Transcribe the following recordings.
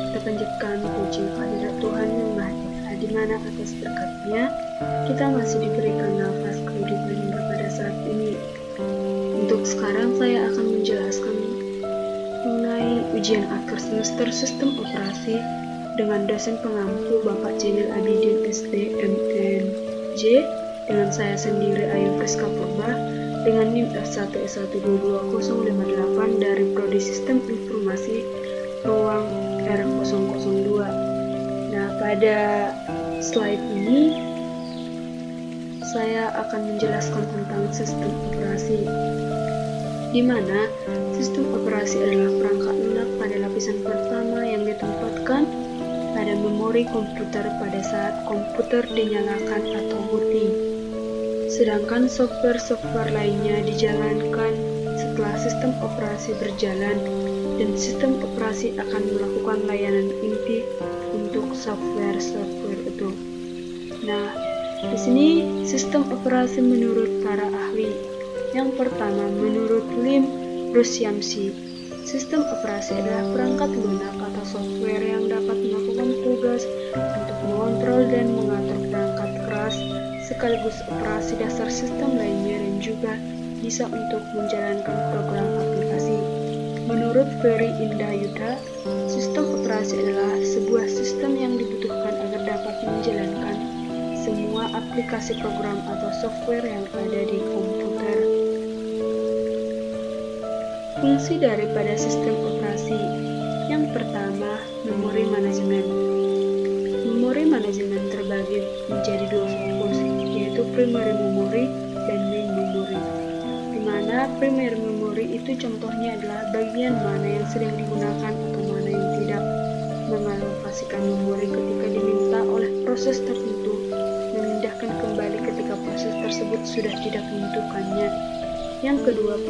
Kita panjatkan puji kehadirat Tuhan yang Maha Esa, di mana atas berkat-Nya kita masih diberikan nafas kehidupan hingga pada saat ini. Untuk sekarang saya akan menjelaskan mengenai ujian akhir semester sistem operasi dengan dosen pengampu Bapak Jenil Abidin SD MNJ, dengan saya sendiri Ayu Friska Purba dengan NIM F1 S1222058 dari Prodi Sistem Informasi Ruang R002. Nah, pada slide ini saya akan menjelaskan tentang sistem operasi, di mana sistem operasi adalah perangkat lunak pada lapisan pertama yang ditempatkan pada memori komputer pada saat komputer dinyalakan atau booting. Sedangkan software-software lainnya dijalankan setelah sistem operasi berjalan, dan sistem operasi akan melakukan layanan inti untuk software-software itu. Nah, di sini sistem operasi menurut para ahli. Yang pertama, menurut Lim Rushamsi, sistem operasi adalah perangkat lunak atau software yang dapat melakukan tugas untuk mengontrol dan mengatur perangkat keras sekaligus operasi dasar sistem lainnya, dan juga bisa untuk menjalankan program aplikasi. Menurut Ferry Indayuda, sistem operasi adalah sebuah sistem yang dibutuhkan agar dapat menjalankan semua aplikasi program atau software yang ada di komputer. Fungsi daripada sistem operasi. Yang pertama, memori manajemen. Memori manajemen terbagi menjadi dua fokus, yaitu primary memory dan main memory. Di mana primary memory itu contohnya adalah bagian mana yang sedang digunakan atau mana yang tidak. Mengalokasikan memori ketika diminta oleh proses tertentu, memindahkan kembali ketika proses tersebut sudah tidak membutuhkannya. Yang kedua,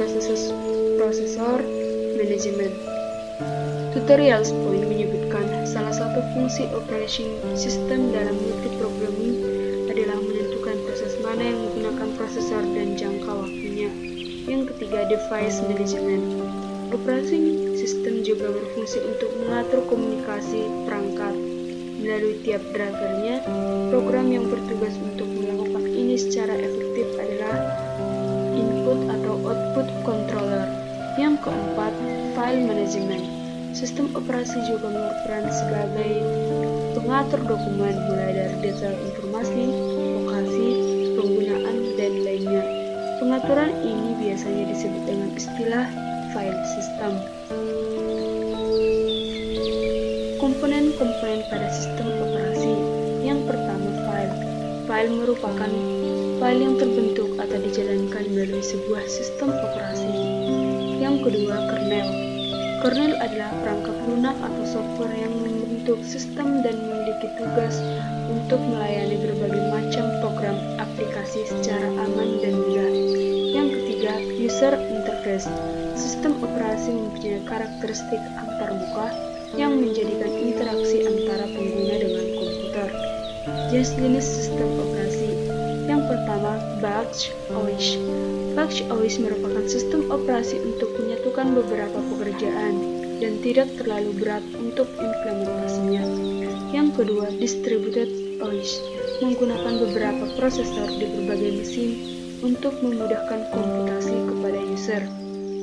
prosesor manajemen. Tutorials Point menyebutkan salah satu fungsi operating system dalam multiprogramming adalah menentukan proses mana yang menggunakan prosesor dan jangka waktunya. Yang ketiga, device management. Operating system juga berfungsi untuk mengatur komunikasi perangkat melalui tiap drivernya. Program yang bertugas untuk melakukan ini secara efektif adalah input atau output controller. Yang keempat, file management. Sistem operasi juga berperan sebagai pengatur dokumen, mulai dari detail informasi, lokasi, penggunaan, dan lainnya. Pengaturan ini biasanya disebut dengan istilah file system. Komponen-komponen pada sistem operasi. Yang pertama, file. File merupakan file yang terbentuk atau dijalankan melalui sebuah sistem operasi. Yang kedua, kernel. Kernel adalah perangkat lunak atau software yang membentuk sistem dan memiliki tugas untuk melayani berbagai macam program aplikasi secara aman dan mudah. Yang ketiga, user interface. Sistem operasi mempunyai karakteristik antarmuka yang menjadikan interaksi antara pengguna dengan komputer. Jenis sistem operasi. Yang pertama, Batch OS. Batch OS merupakan sistem operasi untuk menyatukan beberapa pekerjaan dan tidak terlalu berat untuk implementasinya. Yang kedua, Distributed OS, menggunakan beberapa prosesor di berbagai mesin untuk memudahkan komputasi kepada user.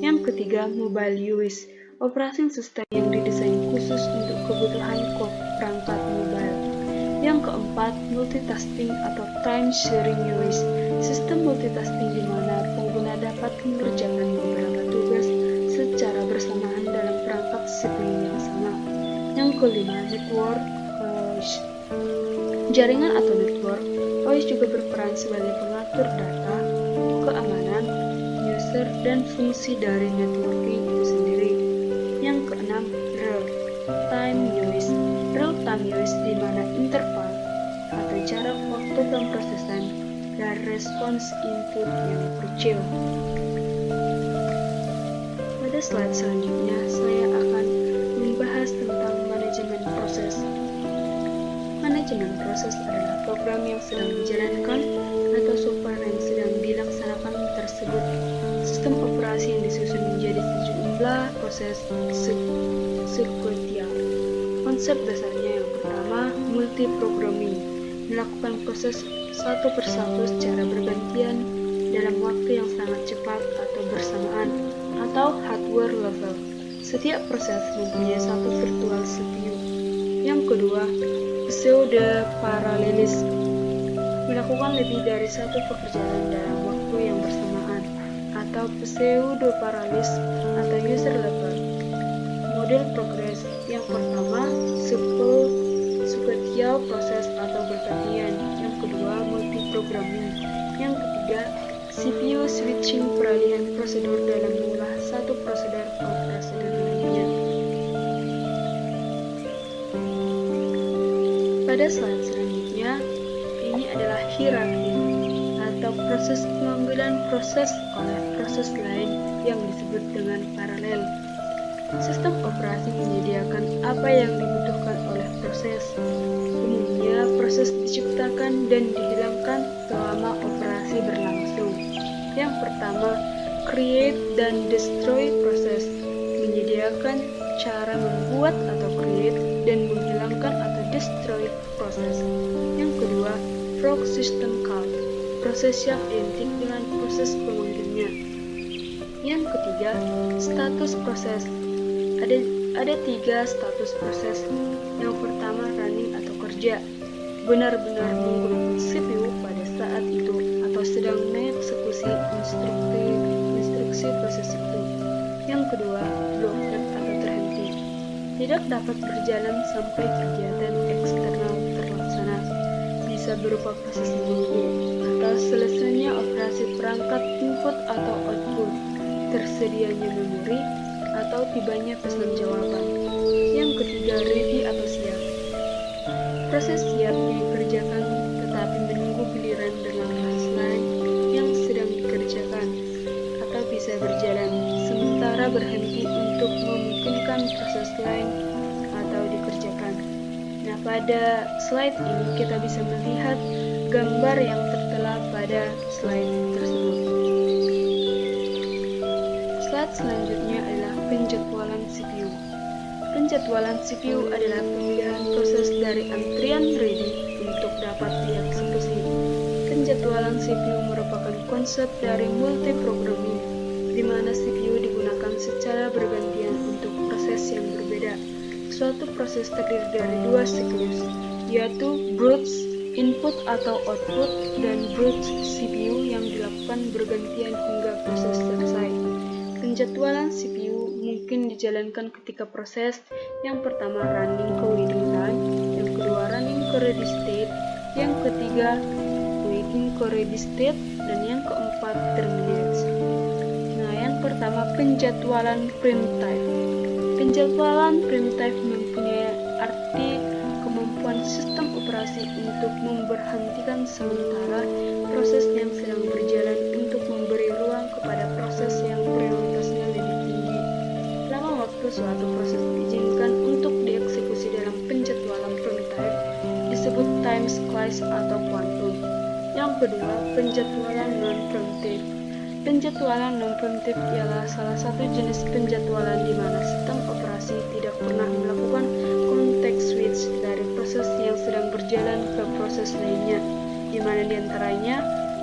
Yang ketiga, Mobile OS, operating system yang didesain khusus untuk kebutuhan perangkat mobile. Yang keempat, multitasking atau time sharing OS, sistem multitasking di mana pengguna dapat mengerjakan beberapa tugas secara bersamaan dalam perangkat CPU yang sama. Yang kelima, network OS. Jaringan atau network OS juga berperan sebagai pengatur data, keamanan, user, dan fungsi dari networking itu sendiri. Yang keenam, real-time OS. Real-time OS di mana interval atau jarak waktu pemrosesan dan respons input yang kecil. Pada slide selanjutnya, saya akan membahas tentang manajemen proses. Manajemen proses adalah program yang sedang dijalankan atau software yang sedang dilaksanakan tersebut. Sistem operasi yang disusun menjadi sejumlah adalah proses sekuensial. Konsep dasarnya yang pertama, multiprogramming, melakukan proses satu persatu secara bergantian dalam waktu yang sangat cepat atau bersamaan, atau hardware level. Setiap proses mempunyai satu virtual CPU. Yang kedua, pseudo-paralelisme, melakukan lebih dari satu pekerjaan dalam waktu yang bersamaan, atau pseudo-paralelisme atau user level. Model progres yang pertama, sequential proses atau bergantian. Yang kedua, multiprogramming. Yang ketiga, CPU switching, peralihan prosedur dalam mengolah satu prosedur ke prosedur lainnya. Pada slide selanjutnya, ini adalah hierarki atau proses pengambilan proses oleh proses lain yang disebut dengan paralel. Sistem operasi menyediakan apa yang dibutuhkan oleh proses. Umumnya, proses diciptakan dan dihilangkan selama operasi berlangsung. Yang pertama, create dan destroy proses, menyediakan cara membuat atau create dan menghilangkan atau destroy proses. Yang kedua, fork system call, proses yang identik dengan proses pemanggilnya. Yang ketiga, status proses. Ada tiga status proses. Yang pertama, running atau kerja, benar-benar menggunakan CPU pada saat itu atau sedang mengeksekusi instruksi proses itu. Yang kedua, blocked atau terhenti, tidak dapat berjalan sampai kegiatan eksternal terlaksana, bisa berupa proses menunggu atau selesainya operasi perangkat input atau output, tersedianya memori, atau tibanya pesan jawaban. Yang ketiga, ready atau siap. Proses siap dikerjakan tetapi menunggu giliran dengan proses lain yang sedang dikerjakan, atau bisa berjalan sementara berhenti untuk memungkinkan proses lain atau dikerjakan. Nah, pada slide ini kita bisa melihat gambar yang tertera pada slide tersebut. Slide selanjutnya adalah penjadwalan CPU. Penjadwalan CPU adalah pemindahan proses dari antrian ready untuk dapat dieksekusi. Penjadwalan CPU merupakan konsep dari multiprogramming, di mana CPU digunakan secara bergantian untuk proses yang berbeda. Suatu proses terdiri dari dua siklus, yaitu brute input atau output dan brute CPU yang dilakukan bergantian hingga proses selesai. Penjadwalan CPU mungkin dijalankan ketika proses yang pertama running ke waiting time, yang kedua running ke ready state, yang ketiga waiting ke ready state, dan yang keempat terminate. Nah, yang pertama, penjadwalan preemptive. Penjadwalan preemptive mempunyai arti kemampuan sistem operasi untuk memberhentikan sementara proses yang sedang berjalan untuk memberi ruang kepada proses yang prioritasnya lebih tinggi. Lama waktu suatu proses diizinkan untuk dieksekusi dalam penjadwalan preemptive disebut time slice atau quantum. Yang kedua, penjadwalan non-preemptive. Penjadwalan non-preemptive ialah salah satu jenis penjadwalan di mana sistem operasi tidak pernah melakukan context switch dari proses yang sedang berjalan ke proses lainnya, di mana diantaranya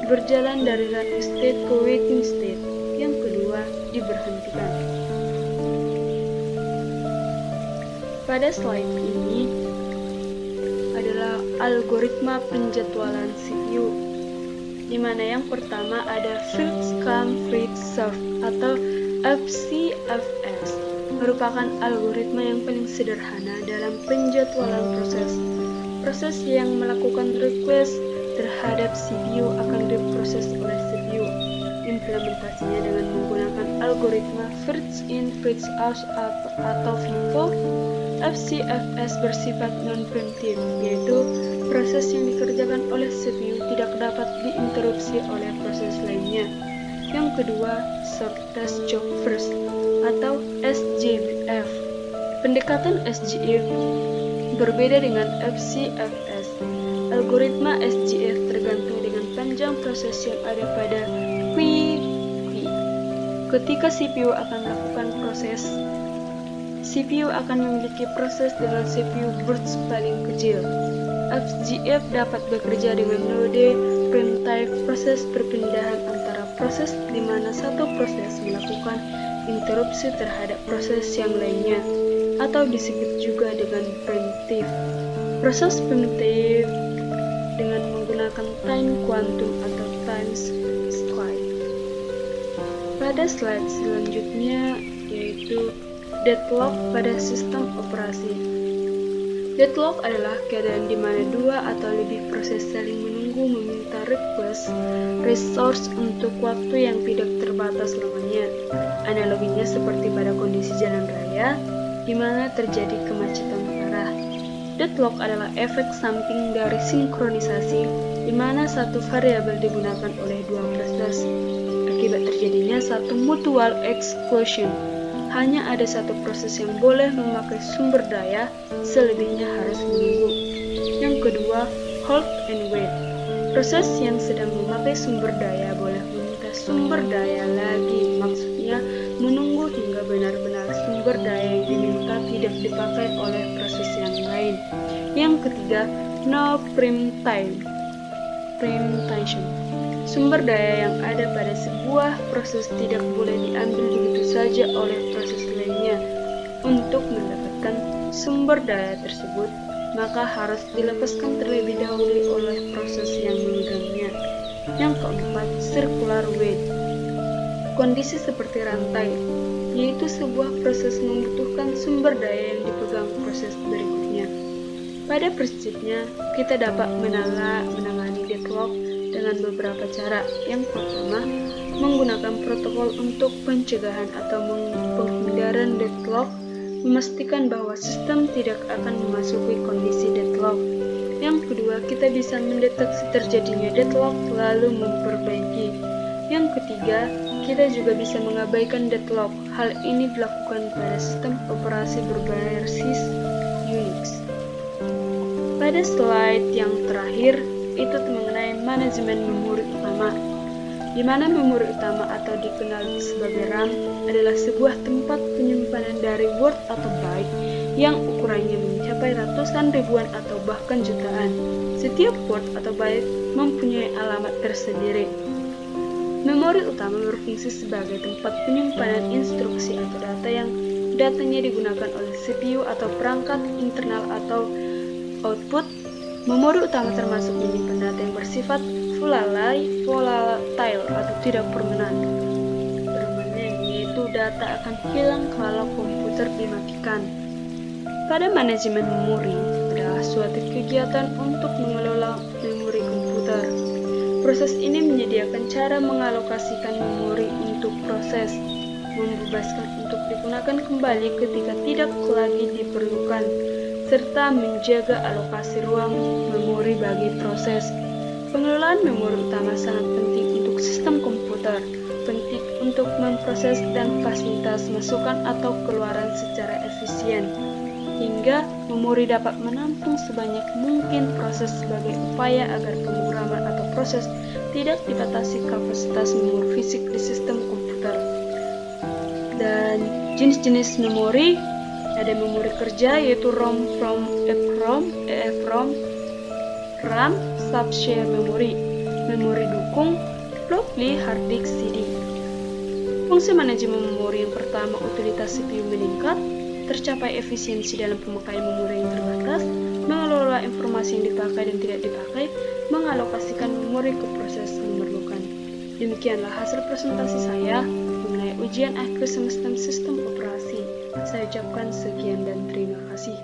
berjalan dari running state ke waiting state. Yang kedua, diberhentikan. Pada slide ini adalah algoritma penjadwalan CPU, di mana yang pertama ada First Come First Serve atau FCFS, merupakan algoritma yang paling sederhana dalam penjadwalan proses. Proses yang melakukan request terhadap CPU akan diproses oleh CPU. Implementasinya dengan menggunakan algoritma First In First Out atau FIFO. FCFS bersifat non-preemptive, yaitu proses yang dikerjakan oleh CPU tidak dapat diinterupsi oleh proses lainnya. Yang kedua, Shortest Job First atau SJF. Pendekatan SJF berbeda dengan FCFS. Algoritma SJF tergantung dengan panjang proses yang ada pada queue. Ketika CPU akan melakukan proses, CPU akan memiliki proses dengan CPU burst paling kecil. FGF dapat bekerja dengan node primitive proses perpindahan antara proses di mana satu proses melakukan interupsi terhadap proses yang lainnya, atau disebut juga dengan primitif. Proses primitif dengan menggunakan time quantum atau time slide. Pada slide selanjutnya yaitu deadlock pada sistem operasi. Deadlock adalah keadaan di mana dua atau lebih proses saling menunggu meminta resource untuk waktu yang tidak terbatas lamanya. Analoginya seperti pada kondisi jalan raya, di mana terjadi kemacetan parah. Deadlock adalah efek samping dari sinkronisasi, di mana satu variabel digunakan oleh dua proses. Akibat terjadinya satu mutual exclusion. Hanya ada satu proses yang boleh memakai sumber daya, selebihnya harus menunggu. Yang kedua, hold and wait. Proses yang sedang memakai sumber daya boleh meminta sumber daya lagi, maksudnya menunggu hingga benar-benar sumber daya yang diminta tidak dipakai oleh proses yang lain. Yang ketiga, no preemption. Sumber daya yang ada pada sebuah proses tidak boleh diambil begitu saja oleh proses lainnya. Untuk mendapatkan sumber daya tersebut, maka harus dilepaskan terlebih dahulu oleh proses yang memegangnya. Yang keempat, circular wait. Kondisi seperti rantai, yaitu sebuah proses membutuhkan sumber daya yang dipegang proses berikutnya. Pada prinsipnya, kita dapat menangani deadlock dengan beberapa cara. Yang pertama, menggunakan protokol untuk pencegahan atau penghindaran deadlock, memastikan bahwa sistem tidak akan memasuki kondisi deadlock. Yang kedua, kita bisa mendeteksi terjadinya deadlock lalu memperbaiki. Yang ketiga, kita juga bisa mengabaikan deadlock. Hal ini dilakukan pada sistem operasi berbasis Unix. Pada slide yang terakhir, itu mengenai manajemen memori utama, di mana memori utama atau dikenal sebagai RAM adalah sebuah tempat penyimpanan dari word atau byte yang ukurannya mencapai ratusan ribuan atau bahkan jutaan. Setiap word atau byte mempunyai alamat tersendiri. Memori utama berfungsi sebagai tempat penyimpanan instruksi atau data yang datanya digunakan oleh CPU atau perangkat internal atau output. Memori utama termasuk menyimpan data yang bersifat volatile atau tidak permanen, yaitu data akan hilang kalau komputer dimatikan. Pada manajemen memori adalah suatu kegiatan untuk mengelola memori komputer. Proses ini menyediakan cara mengalokasikan memori untuk proses, membebaskan untuk digunakan kembali ketika tidak lagi diperlukan, serta menjaga alokasi ruang memori bagi proses. Pengelolaan memori utama sangat penting untuk sistem komputer, penting untuk memproses dan fasilitas masukan atau keluaran secara efisien, hingga memori dapat menampung sebanyak mungkin proses sebagai upaya agar pemrograman atau proses tidak dibatasi kapasitas memori fisik di sistem komputer. Dan jenis-jenis memori, ada memori kerja yaitu ROM, EEPROM, RAM, subshare memory, memori dukung, floppy, hard disk, CD. Fungsi manajemen memori yang pertama, utilitas CPU meningkat, tercapai efisiensi dalam pemakaian memori yang terbatas, mengelola informasi yang dipakai dan tidak dipakai, mengalokasikan memori ke proses memerlukan. Demikianlah hasil presentasi saya mengenai ujian akhir semester sistem operasi. Saya ucapkan sekian dan terima kasih.